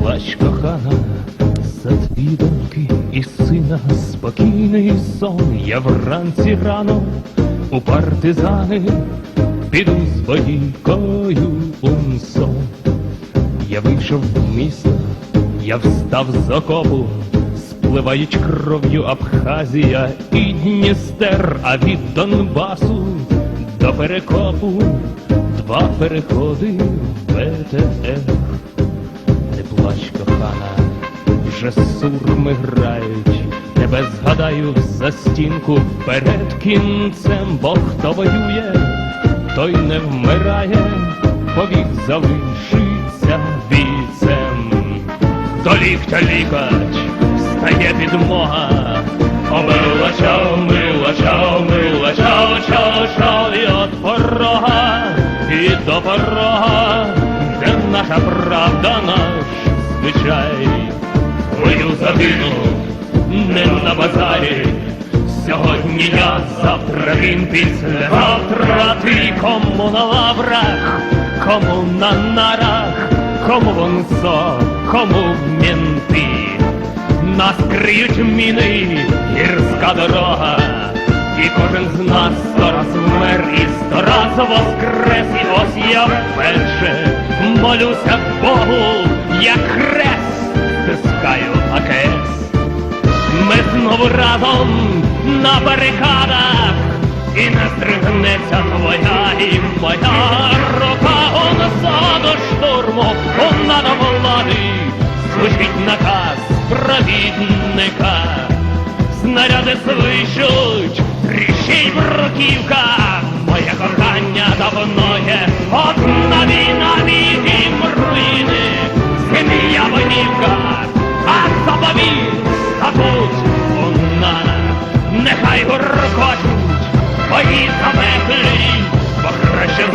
плач, кохана, за твої доньки і сина, спокійний сон. Я вранці рано у партизани піду з бойкою унсон. Я вийшов в місто, я встав з окопу, спливають кров'ю Абхазія і Дністер, а від Донбасу до Перекопу 2 переходи ВТР. Не плач, кохана, вже сурми грають, тебе згадаю за стінку перед кінцем, бо хто воює, той не вмирає, повік залишиться бійцем. До ліктя лікач стає підмога, омила чао, мила чао, мила чао, чао, чао, і от порога, і до порога, де наша правда, наш звичай. Твою загинув не на базарі, сьогодні я, завтра він, післязавтра ти. Кому на лаврах, кому на нарах, кому вонцо, кому в мінти. Нас криють міни, гірська дорога, і кожен з нас 100 раз вмер і 100 раз воскрес. І ось я вперше молюся Богу, як хрест стискаю АКС. Ми знову разом на барикадах, і не здригнеться твоя і моя рука. Он до штурму, он до влади, звучить наказ провідника. Снаряди свищуть, тріщить бруківка, моє кохання давно є одна війна, мій дім руїни, сім'я воїнка, а заповіт статут вона. Нехай гуркочуть бої запеклі, бо краще